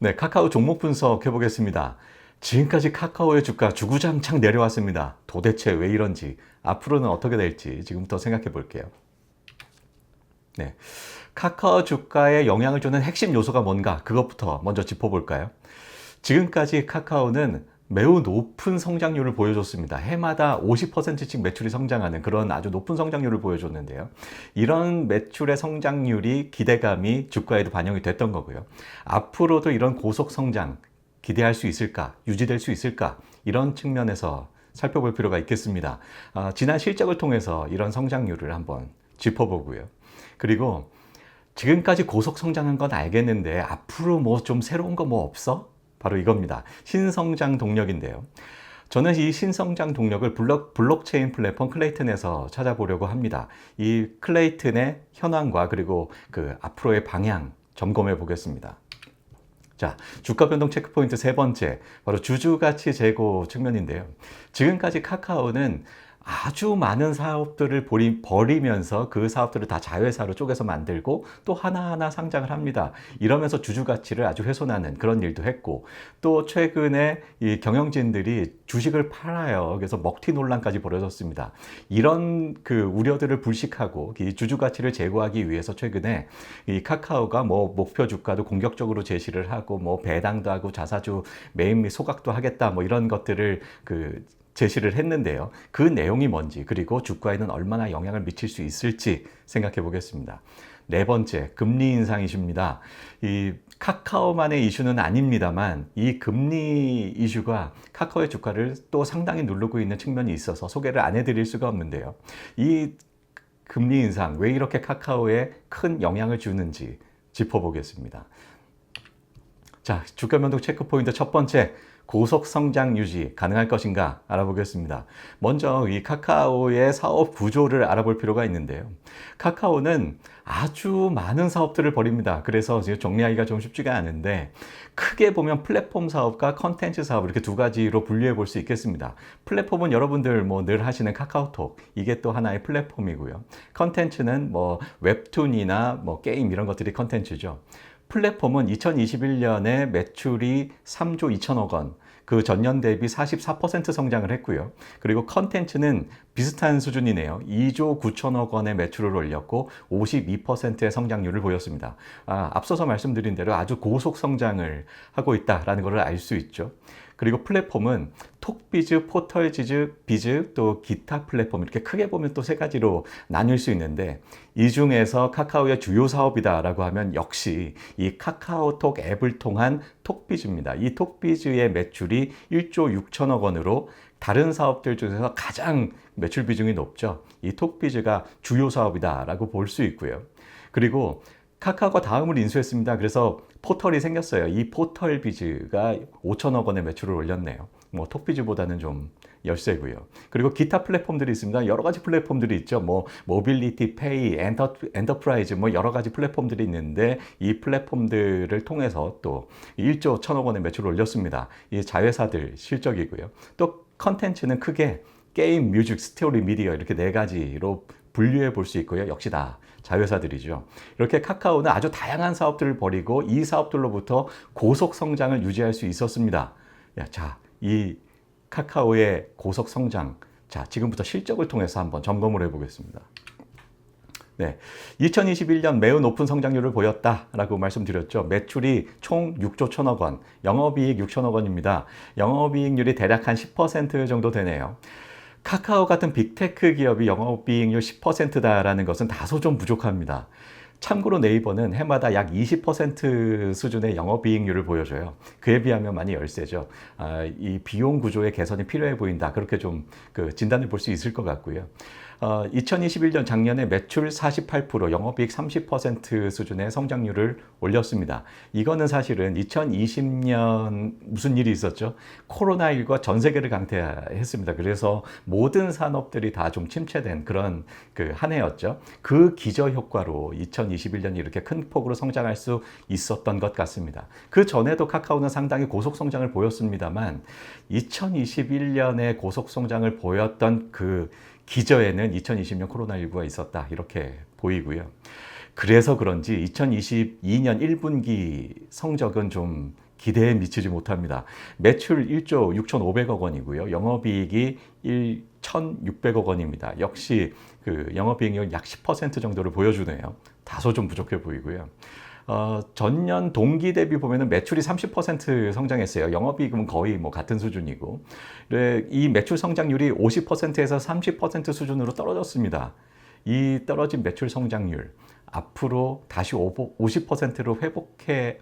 네, 카카오 종목 분석해 보겠습니다. 지금까지 카카오의 주가 주구장창 내려왔습니다. 도대체 왜 이런지, 앞으로는 어떻게 될지 지금부터 생각해 볼게요. 네, 카카오 주가에 영향을 주는 핵심 요소가 뭔가, 그것부터 먼저 짚어볼까요? 지금까지 카카오는 매우 높은 성장률을 보여줬습니다. 해마다 50%씩 매출이 성장하는 그런 아주 높은 성장률을 보여줬는데요. 이런 매출의 성장률이 기대감이 주가에도 반영이 됐던 거고요. 앞으로도 이런 고속 성장 기대할 수 있을까? 유지될 수 있을까? 이런 측면에서 살펴볼 필요가 있겠습니다. 지난 실적을 통해서 이런 성장률을 한번 짚어보고요. 그리고 지금까지 고속 성장한 건 알겠는데 앞으로 뭐 좀 새로운 거 뭐 없어? 바로 이겁니다. 신성장 동력인데요. 저는 이 신성장 동력을 블록체인 플랫폼 클레이튼에서 찾아보려고 합니다. 이 클레이튼의 현황과 그리고 그 앞으로의 방향 점검해 보겠습니다. 자, 주가 변동 체크포인트 세 번째, 바로 주주가치 제고 측면인데요. 지금까지 카카오는 아주 많은 사업들을 버리면서 그 사업들을 다 자회사로 쪼개서 만들고 또 하나하나 상장을 합니다. 이러면서 주주 가치를 아주 훼손하는 그런 일도 했고, 또 최근에 이 경영진들이 주식을 팔아요. 그래서 먹튀 논란까지 벌어졌습니다. 이런 그 우려들을 불식하고 이 주주 가치를 제고하기 위해서 최근에 이 카카오가 뭐 목표 주가도 공격적으로 제시를 하고 뭐 배당도 하고 자사주 매입 및 소각도 하겠다 뭐 이런 것들을 제시를 했는데요. 그 내용이 뭔지, 그리고 주가에는 얼마나 영향을 미칠 수 있을지 생각해 보겠습니다. 네 번째, 금리 인상 이슈입니다. 이 카카오만의 이슈는 아닙니다만 이 금리 이슈가 카카오의 주가를 또 상당히 누르고 있는 측면이 있어서 소개를 안 해드릴 수가 없는데요. 이 금리 인상 왜 이렇게 카카오에 큰 영향을 주는지 짚어보겠습니다. 자, 주가 변동 체크 포인트 첫 번째, 고속 성장 유지 가능할 것인가 알아보겠습니다. 먼저 이 카카오의 사업 구조를 알아볼 필요가 있는데요. 카카오는 아주 많은 사업들을 벌입니다. 그래서 지금 정리하기가 좀 쉽지가 않은데, 크게 보면 플랫폼 사업과 컨텐츠 사업 이렇게 두 가지로 분류해 볼 수 있겠습니다. 플랫폼은 여러분들 뭐 늘 하시는 카카오톡, 이게 또 하나의 플랫폼이고요. 컨텐츠는 뭐 웹툰이나 뭐 게임 이런 것들이 컨텐츠죠. 플랫폼은 2021년에 매출이 3조 2천억 원, 그 전년 대비 44% 성장을 했고요. 그리고 컨텐츠는 비슷한 수준이네요. 2조 9천억 원의 매출을 올렸고 52%의 성장률을 보였습니다. 앞서서 말씀드린 대로 아주 고속 성장을 하고 있다는 것을 알 수 있죠. 그리고 플랫폼은 톡비즈, 포털지즈, 비즈, 또 기타 플랫폼 이렇게 크게 보면 또 세 가지로 나뉠 수 있는데, 이 중에서 카카오의 주요 사업이다라고 하면 역시 이 카카오톡 앱을 통한 톡비즈입니다. 이 톡비즈의 매출이 1조 6천억 원으로 다른 사업들 중에서 가장 매출 비중이 높죠. 이 톡비즈가 주요 사업이다라고 볼 수 있고요. 그리고 카카오가 다음을 인수했습니다. 그래서 포털이 생겼어요. 이 포털 비즈가 5천억 원의 매출을 올렸네요. 뭐 톡비즈보다는 좀 열세고요. 그리고 기타 플랫폼들이 있습니다. 여러 가지 플랫폼들이 있죠. 뭐 모빌리티, 페이, 엔터프라이즈 뭐 여러 가지 플랫폼들이 있는데, 이 플랫폼들을 통해서 또 1조 1천억 원의 매출을 올렸습니다. 이 자회사들 실적이고요. 또 컨텐츠는 크게 게임, 뮤직, 스토리, 미디어 이렇게 네 가지로 분류해 볼 수 있고요. 역시 다 자회사들이죠. 이렇게 카카오는 아주 다양한 사업들을 벌이고 이 사업들로부터 고속 성장을 유지할 수 있었습니다. 자, 이 카카오의 고속 성장, 자, 지금부터 실적을 통해서 한번 점검을 해보겠습니다. 네, 2021년 매우 높은 성장률을 보였다라고 말씀드렸죠. 매출이 총 6조 1천억 원, 영업이익 6천억 원입니다. 영업이익률이 대략 한 10% 정도 되네요. 카카오 같은 빅테크 기업이 영업이익률 10%다라는 것은 다소 좀 부족합니다. 참고로 네이버는 해마다 약 20% 수준의 영업이익률을 보여줘요. 그에 비하면 많이 열세죠. 이 비용 구조의 개선이 필요해 보인다. 그렇게 좀 진단을 볼 수 있을 것 같고요. 2021년 작년에 매출 48%, 영업이익 30% 수준의 성장률을 올렸습니다. 이거는 사실은 2020년 무슨 일이 있었죠? 코로나19가 전 세계를 강타했습니다. 그래서 모든 산업들이 다 좀 침체된 그런 한 해였죠. 그 기저 효과로 2021년이 이렇게 큰 폭으로 성장할 수 있었던 것 같습니다. 그 전에도 카카오는 상당히 고속 성장을 보였습니다만 2021년에 고속 성장을 보였던 그 기저에는 2020년 코로나19가 있었다, 이렇게 보이고요. 그래서 그런지 2022년 1분기 성적은 좀 기대에 미치지 못합니다. 매출 1조 6,500억 원이고요. 영업이익이 1,600억 원입니다. 역시 그 영업이익률 약 10% 정도를 보여주네요. 다소 좀 부족해 보이고요. 전년 동기 대비 보면은 매출이 30% 성장했어요. 영업이익은 거의 뭐 같은 수준이고, 이 매출 성장률이 50%에서 30% 수준으로 떨어졌습니다. 이 떨어진 매출 성장률 앞으로 다시 50%로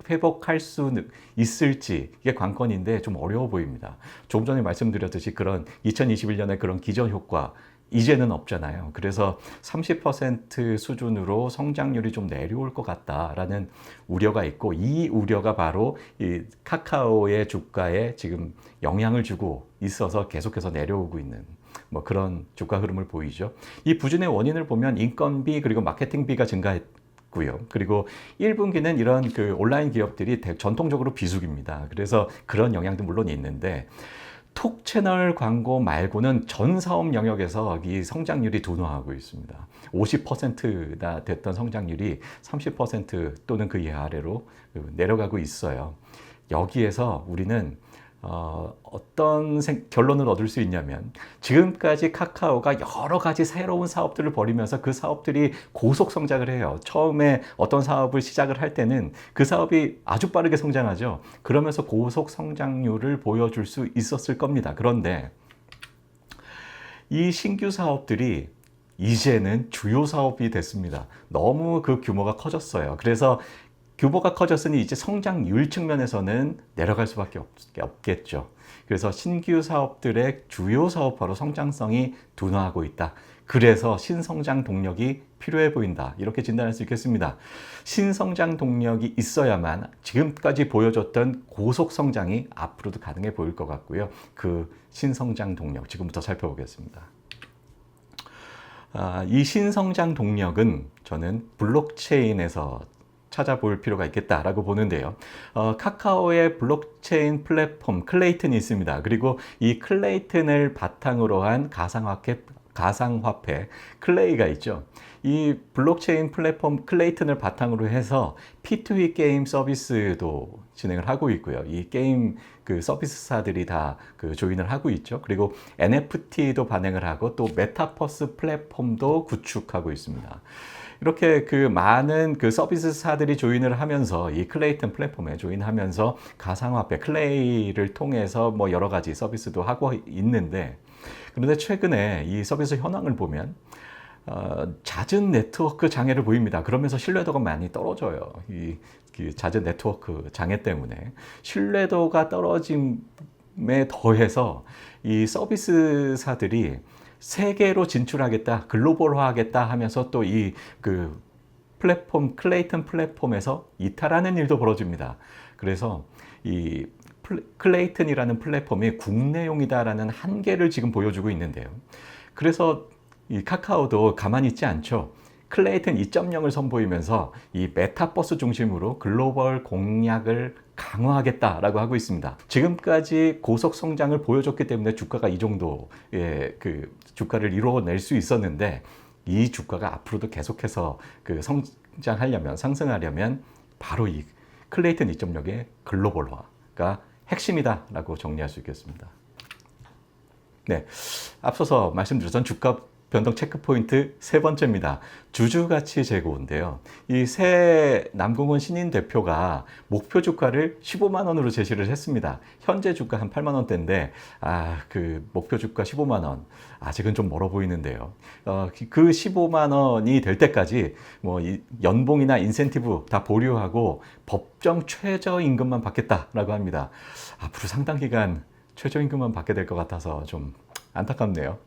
회복할 수 있을지 이게 관건인데 좀 어려워 보입니다. 조금 전에 말씀드렸듯이 그런 2021년에 그런 기전 효과 이제는 없잖아요. 그래서 30% 수준으로 성장률이 좀 내려올 것 같다라는 우려가 있고, 이 우려가 바로 이 카카오의 주가에 지금 영향을 주고 있어서 계속해서 내려오고 있는 뭐 그런 주가 흐름을 보이죠. 이 부진의 원인을 보면 인건비 그리고 마케팅비가 증가했고요. 그리고 1분기는 이런 그 온라인 기업들이 전통적으로 비수기입니다. 그래서 그런 영향도 물론 있는데, 톡 채널 광고 말고는 전 사업 영역에서 이 성장률이 둔화하고 있습니다. 50%나 됐던 성장률이 30% 또는 그 이하로 내려가고 있어요. 여기에서 우리는 어떤 결론을 얻을 수 있냐면, 지금까지 카카오가 여러 가지 새로운 사업들을 벌이면서 그 사업들이 고속 성장을 해요. 처음에 어떤 사업을 시작을 할 때는 그 사업이 아주 빠르게 성장하죠. 그러면서 고속 성장률을 보여줄 수 있었을 겁니다. 그런데 이 신규 사업들이 이제는 주요 사업이 됐습니다. 너무 그 규모가 커졌어요. 그래서 규모가 커졌으니 이제 성장률 측면에서는 내려갈 수밖에 없겠죠. 그래서 신규 사업들의 주요 사업화로 성장성이 둔화하고 있다. 그래서 신성장 동력이 필요해 보인다. 이렇게 진단할 수 있겠습니다. 신성장 동력이 있어야만 지금까지 보여줬던 고속 성장이 앞으로도 가능해 보일 것 같고요. 그 신성장 동력 지금부터 살펴보겠습니다. 이 신성장 동력은 저는 블록체인에서 찾아볼 필요가 있겠다라고 보는데요. 카카오의 블록체인 플랫폼 클레이튼이 있습니다. 그리고 이 클레이튼을 바탕으로 한 가상화폐 클레이가 있죠. 이 블록체인 플랫폼 클레이튼을 바탕으로 해서 P2E 게임 서비스도 진행을 하고 있고요. 이 게임 그 서비스사들이 다 그 조인을 하고 있죠. 그리고 NFT도 반영을 하고 또 메타버스 플랫폼도 구축하고 있습니다. 이렇게 그 많은 그 서비스사들이 조인을 하면서 이 클레이튼 플랫폼에 조인하면서 가상화폐 클레이를 통해서 뭐 여러 가지 서비스도 하고 있는데, 그런데 최근에 이 서비스 현황을 보면 잦은 네트워크 장애를 보입니다. 그러면서 신뢰도가 많이 떨어져요. 이 잦은 네트워크 장애 때문에 신뢰도가 떨어짐에 더해서 이 서비스사들이 세계로 진출하겠다, 글로벌화하겠다 하면서 또 이 그 플랫폼, 클레이튼 플랫폼에서 이탈하는 일도 벌어집니다. 그래서 이 클레이튼이라는 플랫폼이 국내용이다라는 한계를 지금 보여주고 있는데요. 그래서 이 카카오도 가만히 있지 않죠. 클레이튼 2.0을 선보이면서 이 메타버스 중심으로 글로벌 공략을 강화하겠다라고 하고 있습니다. 지금까지 고속 성장을 보여줬기 때문에 주가가 이 정도의 그 주가를 이루어낼 수 있었는데, 이 주가가 앞으로도 계속해서 그 성장하려면, 상승하려면 바로 이 클레이튼 2.0의 글로벌화가 핵심이다라고 정리할 수 있겠습니다. 네, 앞서서 말씀드렸던 주가 변동 체크 포인트 세 번째입니다. 주주 가치 재고인데요. 이 새 남궁훈 신인 대표가 목표 주가를 15만 원으로 제시를 했습니다. 현재 주가 한 8만 원대인데 그 목표 주가 15만 원 아직은 좀 멀어 보이는데요. 그 15만 원이 될 때까지 뭐 연봉이나 인센티브 다 보류하고 법정 최저임금만 받겠다라고 합니다. 앞으로 상당 기간 최저임금만 받게 될 것 같아서 좀 안타깝네요.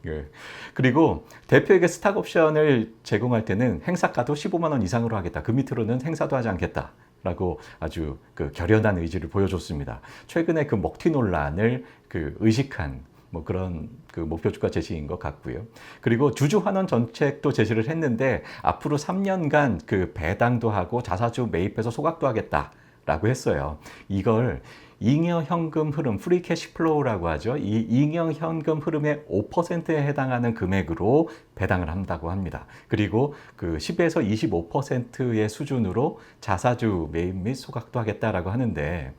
그리고 대표에게 스탁 옵션을 제공할 때는 행사가도 15만 원 이상으로 하겠다. 그 밑으로는 행사도 하지 않겠다. 라고 아주 그 결연한 의지를 보여줬습니다. 최근에 그 먹튀 논란을 그 의식한 뭐 그런 그 목표 주가 제시인 것 같고요. 그리고 주주 환원 정책도 제시를 했는데 앞으로 3년간 그 배당도 하고 자사주 매입해서 소각도 하겠다라고 했어요. 이걸 잉여 현금 흐름, 프리 캐시 플로우라고 하죠. 이 잉여 현금 흐름의 5%에 해당하는 금액으로 배당을 한다고 합니다. 그리고 그 10에서 25%의 수준으로 자사주 매입 및 소각도 하겠다라고 하는데,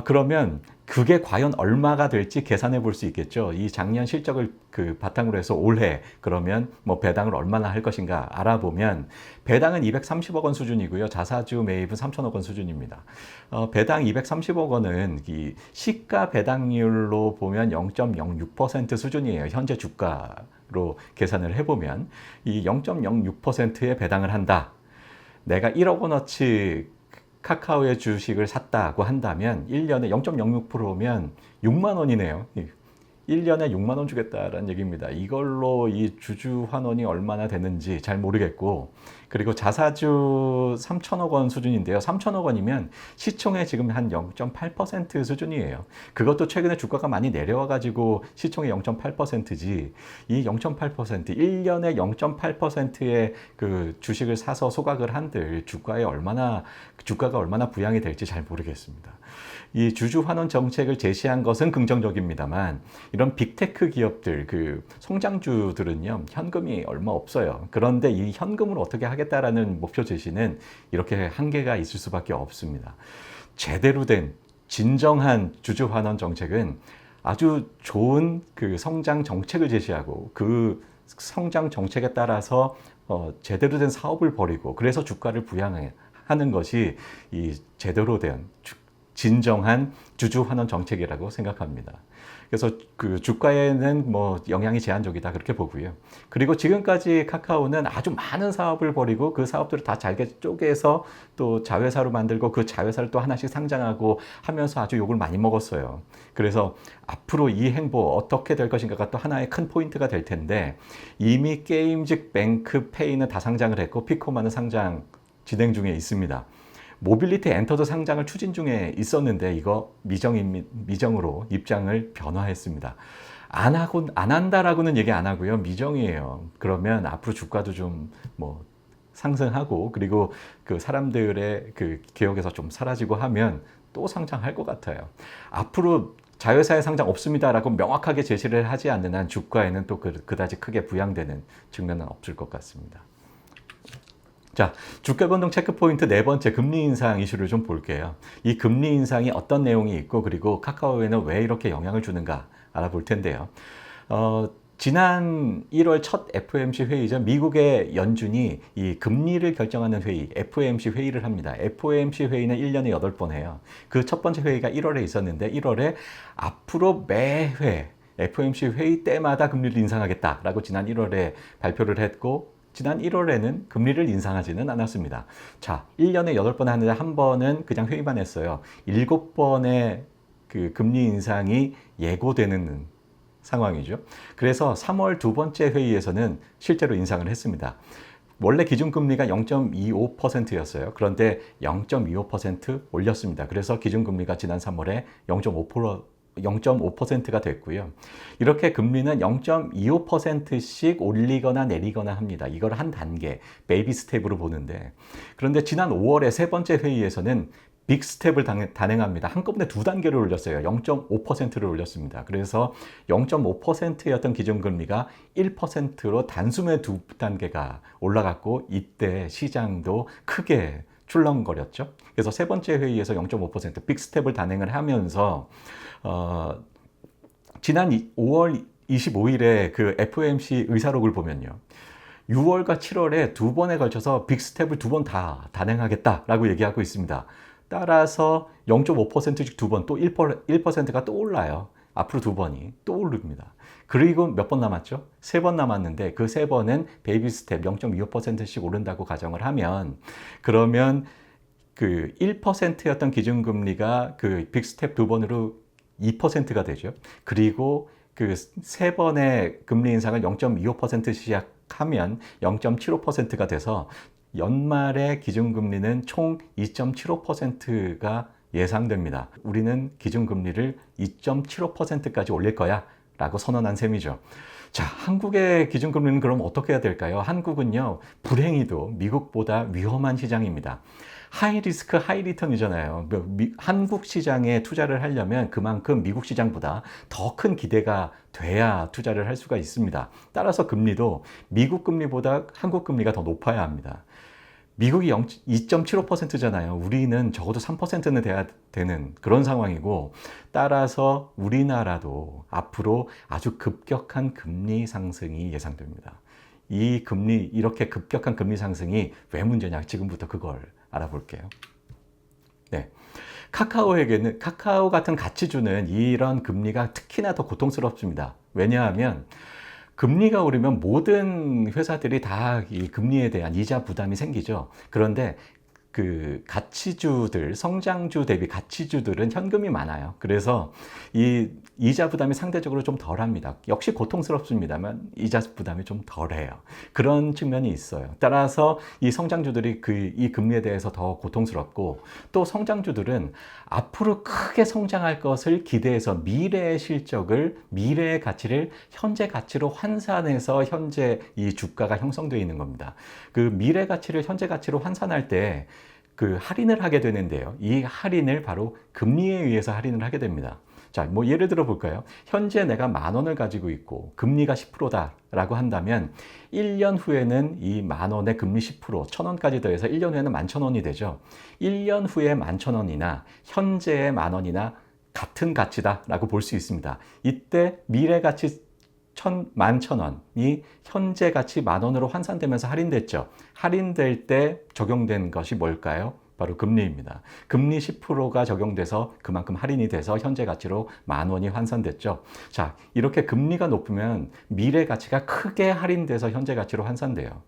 그러면 그게 과연 얼마가 될지 계산해 볼 수 있겠죠. 이 작년 실적을 그 바탕으로 해서 올해 그러면 뭐 배당을 얼마나 할 것인가 알아보면 배당은 230억 원 수준이고요. 자사주 매입은 3천억 원 수준입니다. 배당 230억 원은 이 시가 배당률로 보면 0.06% 수준이에요. 현재 주가로 계산을 해보면 이 0.06%의 배당을 한다. 내가 1억 원어치 카카오의 주식을 샀다고 한다면 1년에 0.06%면 6만 원이네요. 1년에 6만 원 주겠다라는 얘기입니다. 이걸로 이 주주 환원이 얼마나 되는지 잘 모르겠고, 그리고 자사주 3천억 원 수준인데요. 3천억 원이면 시총의 지금 한 0.8% 수준이에요. 그것도 최근에 주가가 많이 내려와가지고 시총의 0.8%지, 이 0.8%, 1년에 0.8%의 그 주식을 사서 소각을 한들 주가가 얼마나 부양이 될지 잘 모르겠습니다. 이 주주 환원 정책을 제시한 것은 긍정적입니다만, 이런 빅테크 기업들, 그 성장주들은요, 현금이 얼마 없어요. 그런데 이 현금을 어떻게 하겠다라는 목표 제시는 이렇게 한계가 있을 수밖에 없습니다. 제대로 된 진정한 주주 환원 정책은 아주 좋은 그 성장 정책을 제시하고 그 성장 정책에 따라서 제대로 된 사업을 벌이고 그래서 주가를 부양하는 것이 이 제대로 된 진정한 주주 환원 정책이라고 생각합니다. 그래서 그 주가에는 뭐 영향이 제한적이다 그렇게 보고요. 그리고 지금까지 카카오는 아주 많은 사업을 벌이고 그 사업들을 다 잘게 쪼개서 또 자회사로 만들고 그 자회사를 또 하나씩 상장하고 하면서 아주 욕을 많이 먹었어요. 그래서 앞으로 이 행보 어떻게 될 것인가가 또 하나의 큰 포인트가 될 텐데, 이미 게임직 뱅크페이는 다 상장을 했고 피코마는 상장 진행 중에 있습니다. 모빌리티 엔터도 상장을 추진 중에 있었는데 이거 미정으로 입장을 변화했습니다. 안 한다라고는 얘기 안 하고요. 미정이에요. 그러면 앞으로 주가도 좀 뭐 상승하고, 그리고 그 사람들의 그 기억에서 좀 사라지고 하면 또 상장할 것 같아요. 앞으로 자회사의 상장 없습니다라고 명확하게 제시를 하지 않는 한 주가에는 또 그다지 크게 부양되는 측면은 없을 것 같습니다. 자, 주가 변동 체크 포인트 네 번째, 금리 인상 이슈를 좀 볼게요. 이 금리 인상이 어떤 내용이 있고, 그리고 카카오에는 왜 이렇게 영향을 주는가 알아볼 텐데요. 지난 1월 첫 FOMC 회의죠. 미국의 연준이 이 금리를 결정하는 회의, FOMC 회의를 합니다. FOMC 회의는 1년에 8번 해요. 그 첫 번째 회의가 1월에 있었는데 1월에 앞으로 매회 FOMC 회의 때마다 금리를 인상하겠다라고 지난 1월에 발표를 했고, 지난 1월에는 금리를 인상하지는 않았습니다. 자, 1년에 8번 하는데 한 번은 그냥 회의만 했어요. 7번의 그 금리 인상이 예고되는 상황이죠. 그래서 3월 두 번째 회의에서는 실제로 인상을 했습니다. 원래 기준금리가 0.25%였어요. 그런데 0.25% 올렸습니다. 그래서 기준금리가 지난 3월에 0.5%가 됐고요. 이렇게 금리는 0.25%씩 올리거나 내리거나 합니다. 이걸 한 단계, 베이비 스텝으로 보는데, 그런데 지난 5월에 세 번째 회의에서는 빅 스텝을 단행합니다. 한꺼번에 두 단계를 올렸어요. 0.5%를 올렸습니다. 그래서 0.5%였던 기준금리가 1%로 단숨에 두 단계가 올라갔고, 이때 시장도 크게 출렁거렸죠. 그래서 세 번째 회의에서 0.5%빅 스텝을 단행을 하면서 지난 5월 25일에 그 FOMC 의사록을 보면요, 6월과 7월에 두 번에 걸쳐서 빅 스텝을 두 번 다 단행하겠다라고 얘기하고 있습니다. 따라서 0.5%씩 두 번, 또 1%가 또 올라요. 앞으로 두 번이 또 오릅니다. 그리고 몇 번 남았죠? 세 번 남았는데 그 세 번은 베이비 스텝 0.25%씩 오른다고 가정을 하면, 그러면 그 1%였던 기준금리가 그 빅 스텝 두 번으로 2%가 되죠. 그리고 그 세 번의 금리 인상을 0.25% 시작하면 0.75%가 돼서 연말에 기준금리는 총 2.75%가 예상됩니다. 우리는 기준금리를 2.75%까지 올릴 거야 라고 선언한 셈이죠. 자, 한국의 기준금리는 그럼 어떻게 해야 될까요? 한국은요, 불행히도 미국보다 위험한 시장입니다. 하이 리스크 하이 리턴이잖아요. 한국 시장에 투자를 하려면 그만큼 미국 시장보다 더 큰 기대가 돼야 투자를 할 수가 있습니다. 따라서 금리도 미국 금리보다 한국 금리가 더 높아야 합니다. 미국이 2.75%잖아요. 우리는 적어도 3%는 돼야 되는 그런 상황이고, 따라서 우리나라도 앞으로 아주 급격한 금리 상승이 예상됩니다. 이렇게 급격한 금리 상승이 왜 문제냐? 지금부터 그걸 알아볼게요. 네. 카카오 같은 가치주는 이런 금리가 특히나 더 고통스럽습니다. 왜냐하면 금리가 오르면 모든 회사들이 다 이 금리에 대한 이자 부담이 생기죠. 그런데 그 가치주들, 성장주 대비 가치주들은 현금이 많아요. 그래서 이 이자 부담이 상대적으로 좀 덜합니다. 역시 고통스럽습니다만 이자 부담이 좀 덜해요. 그런 측면이 있어요. 따라서 이 성장주들이 이 금리에 대해서 더 고통스럽고, 또 성장주들은 앞으로 크게 성장할 것을 기대해서 미래의 실적을, 미래의 가치를 현재 가치로 환산해서 현재 이 주가가 형성되어 있는 겁니다. 그 미래 가치를 현재 가치로 환산할 때 그 할인을 하게 되는데요. 이 할인을 바로 금리에 의해서 할인을 하게 됩니다. 자, 뭐 예를 들어 볼까요? 현재 내가 10,000원을 가지고 있고 금리가 10%다라고 한다면 1년 후에는 이 10,000원의 금리 10%, 1,000원까지 더해서 1년 후에는 11,000원이 되죠. 1년 후에 11,000원이나 현재의 10,000원이나 같은 가치다라고 볼 수 있습니다. 이때 미래 가치 11,000원이 현재 가치 10,000원으로 환산되면서 할인됐죠. 할인될 때 적용된 것이 뭘까요? 바로 금리입니다. 금리 10%가 적용돼서 그만큼 할인이 돼서 현재 가치로 10,000원이 환산됐죠. 자, 이렇게 금리가 높으면 미래 가치가 크게 할인돼서 현재 가치로 환산돼요.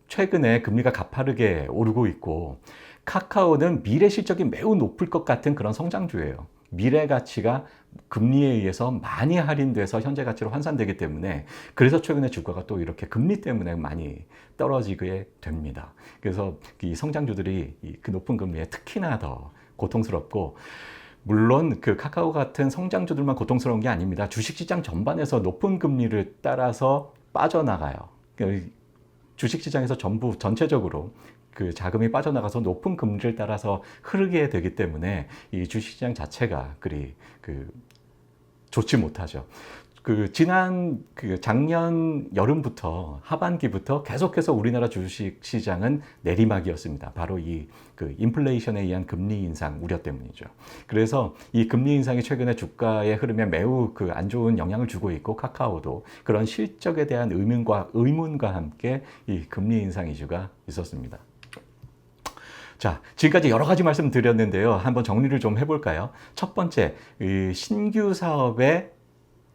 최근에 금리가 가파르게 오르고 있고, 카카오는 미래 실적이 매우 높을 것 같은 그런 성장주예요. 미래 가치가 금리에 의해서 많이 할인돼서 현재 가치로 환산되기 때문에, 그래서 최근에 주가가 또 이렇게 금리 때문에 많이 떨어지게 됩니다. 그래서 이 성장주들이 그 높은 금리에 특히나 더 고통스럽고, 물론 그 카카오 같은 성장주들만 고통스러운 게 아닙니다. 주식시장 전반에서 높은 금리를 따라서 빠져나가요. 주식시장에서 전체적으로 그 자금이 빠져나가서 높은 금리를 따라서 흐르게 되기 때문에 이 주식시장 자체가 그리 좋지 못하죠. 작년 여름부터 하반기부터 계속해서 우리나라 주식시장은 내리막이었습니다. 바로 인플레이션에 의한 금리 인상 우려 때문이죠. 그래서 이 금리 인상이 최근에 주가의 흐름에 매우 안 좋은 영향을 주고 있고, 카카오도 그런 실적에 대한 의문과 함께 이 금리 인상 이슈가 있었습니다. 자, 지금까지 여러 가지 말씀드렸는데요. 한번 정리를 좀 해볼까요? 첫 번째, 신규 사업의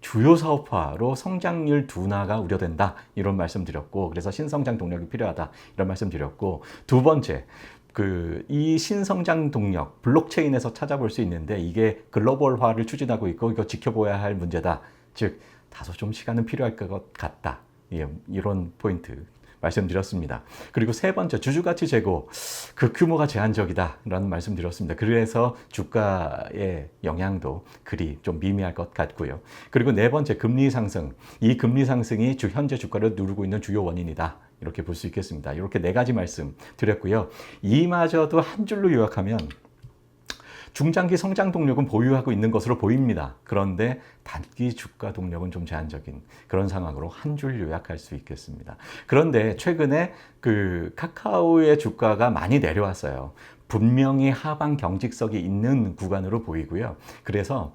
주요 사업화로 성장률 둔화가 우려된다, 이런 말씀 드렸고, 그래서 신성장 동력이 필요하다, 이런 말씀 드렸고, 두 번째, 이 신성장 동력, 블록체인에서 찾아볼 수 있는데 이게 글로벌화를 추진하고 있고 이거 지켜봐야 할 문제다. 즉, 다소 좀 시간은 필요할 것 같다. 이런 포인트 말씀드렸습니다. 그리고 세 번째, 주주가치 제고, 그 규모가 제한적이다라는 말씀드렸습니다. 그래서 주가의 영향도 그리 좀 미미할 것 같고요. 그리고 네 번째, 금리 상승. 이 금리 상승이 현재 주가를 누르고 있는 주요 원인이다, 이렇게 볼 수 있겠습니다. 이렇게 네 가지 말씀 드렸고요. 이마저도 한 줄로 요약하면 중장기 성장 동력은 보유하고 있는 것으로 보입니다. 그런데 단기 주가 동력은 좀 제한적인 그런 상황으로 한 줄 요약할 수 있겠습니다. 그런데 최근에 카카오의 주가가 많이 내려왔어요. 분명히 하방 경직성이 있는 구간으로 보이고요. 그래서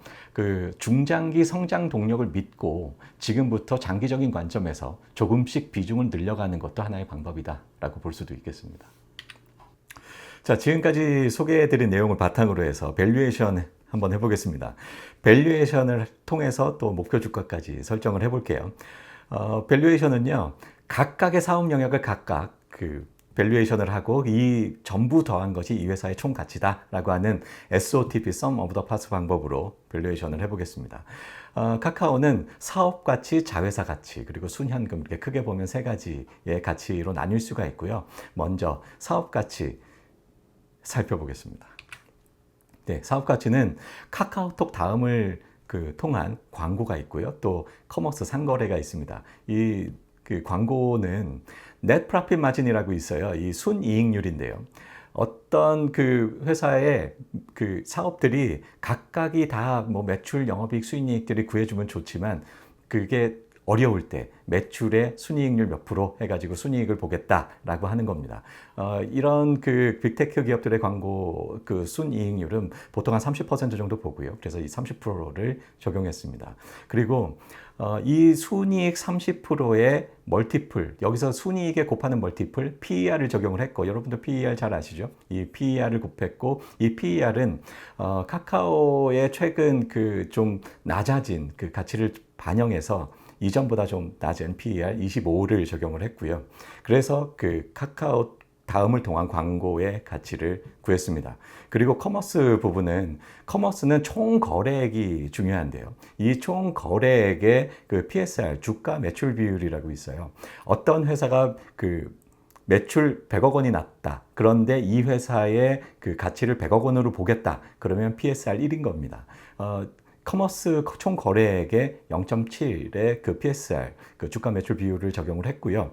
중장기 성장 동력을 믿고 지금부터 장기적인 관점에서 조금씩 비중을 늘려가는 것도 하나의 방법이다라고 볼 수도 있겠습니다. 자, 지금까지 소개해드린 내용을 바탕으로 해서 밸류에이션 한번 해보겠습니다. 밸류에이션을 통해서 또 목표 주가까지 설정을 해볼게요. 밸류에이션은요, 각각의 사업 영역을 각각 밸류에이션을 하고 이 전부 더한 것이 이 회사의 총 가치다라고 하는 SOTP, Sum of the Parts 방법으로 밸류에이션을 해보겠습니다. 카카오는 사업 가치, 자회사 가치, 그리고 순현금, 이렇게 크게 보면 세 가지의 가치로 나뉠 수가 있고요. 먼저 사업 가치 살펴보겠습니다. 네, 사업 가치는 카카오톡 다음을 통한 광고가 있고요. 또 커머스 상거래가 있습니다. 광고는 net profit margin이라고 있어요. 이 순이익률인데요. 어떤 그 회사의 그 사업들이 각각이 다 뭐 매출, 영업이익, 수익이익들이 구해주면 좋지만 그게 어려울 때 매출의 순이익률 몇 프로 해가지고 순이익을 보겠다라고 하는 겁니다. 이런 그 빅테크 기업들의 광고 그 순이익률은 보통 한 30% 정도 보고요. 그래서 이 30%를 적용했습니다. 그리고 이 순이익 30%의 멀티플, 여기서 순이익에 곱하는 멀티플 PER을 적용을 했고, 여러분도 PER 잘 아시죠? 이 PER을 곱했고, 이 PER은 카카오의 최근 그 좀 낮아진 그 가치를 반영해서 이전보다 좀 낮은 PER 25를 적용을 했고요. 그래서 그 카카오 다음을 통한 광고의 가치를 구했습니다. 그리고 커머스 부분은, 커머스는 총 거래액이 중요한데요. 이 총 거래액의 그 PSR, 주가 매출 비율이라고 있어요. 어떤 회사가 그 매출 100억 원이 났다. 그런데 이 회사의 그 가치를 100억 원으로 보겠다. 그러면 PSR 1인 겁니다. 커머스 총 거래액의 0.7의 그 PSR, 그 주가 매출 비율을 적용을 했고요.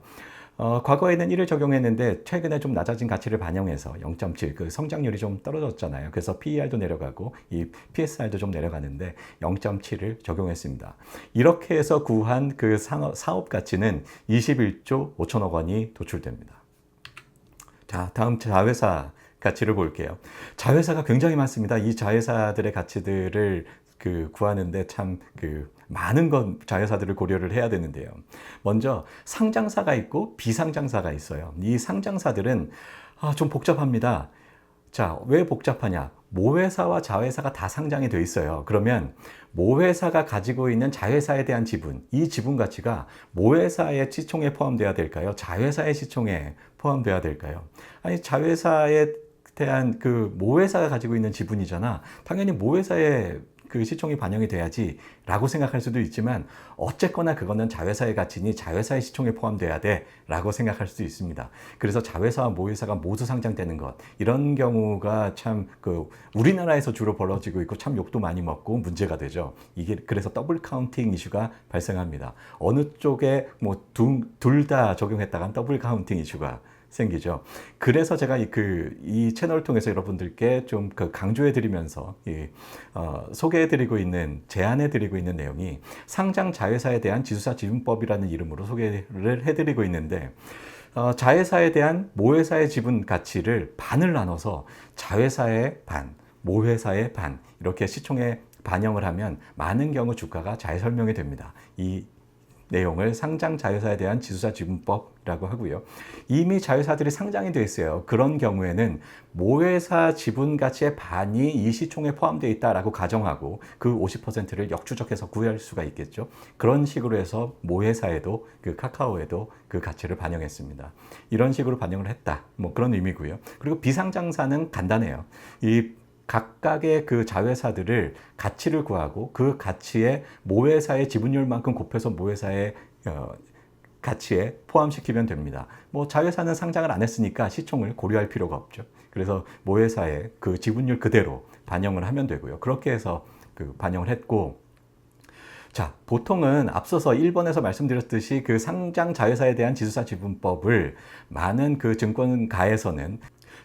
과거에는 1을 적용했는데 최근에 좀 낮아진 가치를 반영해서 0.7, 그 성장률이 좀 떨어졌잖아요. 그래서 PER도 내려가고 이 PSR도 좀 내려가는데 0.7을 적용했습니다. 이렇게 해서 구한 그 사업 가치는 21조 5천억 원이 도출됩니다. 자, 다음 자회사 가치를 볼게요. 자회사가 굉장히 많습니다. 이 자회사들의 가치들을 그 구하는데 참 그 많은 건 자회사들을 고려를 해야 되는데요. 먼저 상장사가 있고 비상장사가 있어요. 이 상장사들은 좀 복잡합니다. 자, 왜 복잡하냐? 모회사와 자회사가 다 상장이 돼 있어요. 그러면 모회사가 가지고 있는 자회사에 대한 지분, 이 지분 가치가 모회사의 시총에 포함돼야 될까요? 자회사의 시총에 포함돼야 될까요? 아니, 자회사에 대한 그 모회사가 가지고 있는 지분이잖아. 당연히 모회사의 그 시총이 반영이 돼야지 라고 생각할 수도 있지만, 어쨌거나 그거는 자회사의 가치니 자회사의 시총에 포함돼야 돼 라고 생각할 수도 있습니다. 그래서 자회사와 모회사가 모두 상장되는 것, 이런 경우가 참 그 우리나라에서 주로 벌어지고 있고 참 욕도 많이 먹고 문제가 되죠. 이게 그래서 더블 카운팅 이슈가 발생합니다. 어느 쪽에 뭐 둘 다 적용했다간 더블 카운팅 이슈가 생기죠. 그래서 제가 이 채널을 통해서 여러분들께 좀 그 강조해드리면서 소개해드리고 있는, 제안해드리고 있는 내용이 상장 자회사에 대한 지수사 지분법이라는 이름으로 소개를 해드리고 있는데, 자회사에 대한 모회사의 지분 가치를 반을 나눠서 자회사의 반, 모회사의 반, 이렇게 시총에 반영을 하면 많은 경우 주가가 잘 설명이 됩니다. 이 내용을 상장 자회사에 대한 지수사 지분법이라고 하고요. 이미 자회사들이 상장이 돼 있어요. 그런 경우에는 모회사 지분 가치의 반이 이 시총에 포함되어 있다라고 가정하고 그 50%를 역추적해서 구할 수가 있겠죠. 그런 식으로 해서 모회사에도, 그 카카오에도 그 가치를 반영했습니다. 이런 식으로 반영을 했다. 뭐 그런 의미고요. 그리고 비상장사는 간단해요. 이 각각의 그 자회사들을 가치를 구하고 그 가치에 모회사의 지분율만큼 곱해서 모회사의 가치에 포함시키면 됩니다. 뭐 자회사는 상장을 안 했으니까 시총을 고려할 필요가 없죠. 그래서 모회사의 그 지분율 그대로 반영을 하면 되고요. 그렇게 해서 그 반영을 했고, 자, 보통은 앞서서 1번에서 말씀드렸듯이 그 상장 자회사에 대한 지수사 지분법을 많은 그 증권가에서는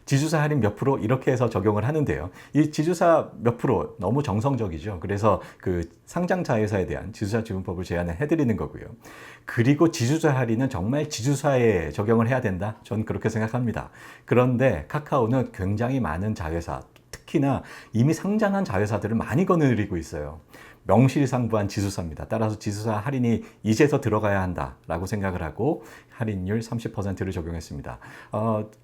지주사 할인 몇 프로 이렇게 해서 적용을 하는데요. 이 지주사 몇 프로 너무 정성적이죠. 그래서 그 상장 자회사에 대한 지주사 지분법을 제안을 해드리는 거고요. 그리고 지주사 할인은 정말 지주사에 적용을 해야 된다. 전 그렇게 생각합니다. 그런데 카카오는 굉장히 많은 자회사, 특히나 이미 상장한 자회사들을 많이 거느리고 있어요. 명실상부한 지수사입니다. 따라서 지수사 할인이 이제서 들어가야 한다라고 생각을 하고 할인율 30%를 적용했습니다.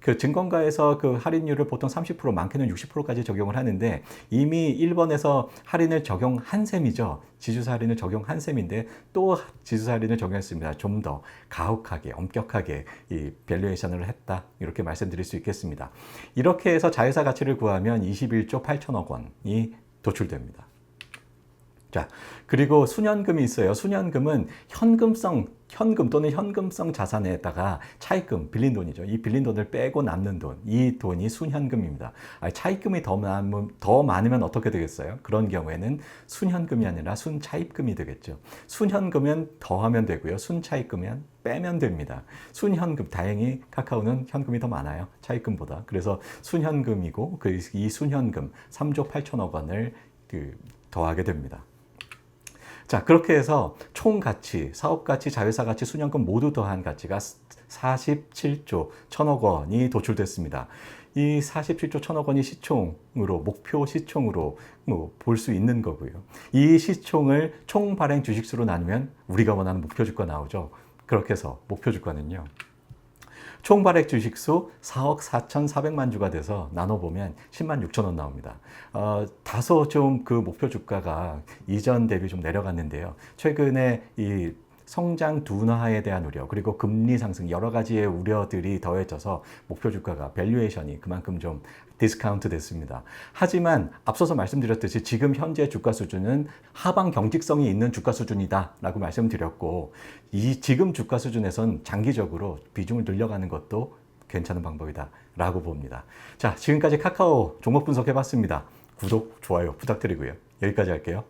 그 증권가에서 그 할인율을 보통 30%, 많게는 60%까지 적용을 하는데 이미 1번에서 할인을 적용한 셈이죠. 지수사 할인을 적용한 셈인데 또 지수사 할인을 적용했습니다. 좀 더 가혹하게, 엄격하게 이 밸류에이션을 했다. 이렇게 말씀드릴 수 있겠습니다. 이렇게 해서 자회사 가치를 구하면 21조 8천억 원이 도출됩니다. 자, 그리고 순현금이 있어요. 순현금은 현금 또는 현금성 자산에다가 차입금, 빌린 돈이죠. 이 빌린 돈을 빼고 남는 돈, 이 돈이 순현금입니다. 차입금이 더 많으면 어떻게 되겠어요? 그런 경우에는 순현금이 아니라 순차입금이 되겠죠. 순현금은 더하면 되고요. 순차입금은 빼면 됩니다. 순현금, 다행히 카카오는 현금이 더 많아요. 차입금보다. 그래서 순현금이고 이 순현금 3조 8천억 원을 더하게 됩니다. 자, 그렇게 해서 총 가치, 사업 가치, 자회사 가치, 순현금 모두 더한 가치가 47조 1천억 원이 도출됐습니다. 이 47조 1천억 원이 시총으로, 목표 시총으로 볼 수 있는 거고요. 이 시총을 총 발행 주식수로 나누면 우리가 원하는 목표 주가 나오죠. 그렇게 해서 목표 주가는요. 총 발행 주식수 4억 4,400만 주가 돼서 나눠보면 10만 6천 원 나옵니다. 다소 좀 그 목표 주가가 이전 대비 좀 내려갔는데요. 최근에 이 성장 둔화에 대한 우려, 그리고 금리 상승 여러 가지의 우려들이 더해져서 목표 주가가 밸류에이션이 그만큼 좀 디스카운트 됐습니다. 하지만 앞서서 말씀드렸듯이 지금 현재 주가 수준은 하방 경직성이 있는 주가 수준이다 라고 말씀드렸고, 이 지금 주가 수준에선 장기적으로 비중을 늘려가는 것도 괜찮은 방법이다 라고 봅니다. 자, 지금까지 카카오 종목 분석해봤습니다. 구독, 좋아요 부탁드리고요. 여기까지 할게요.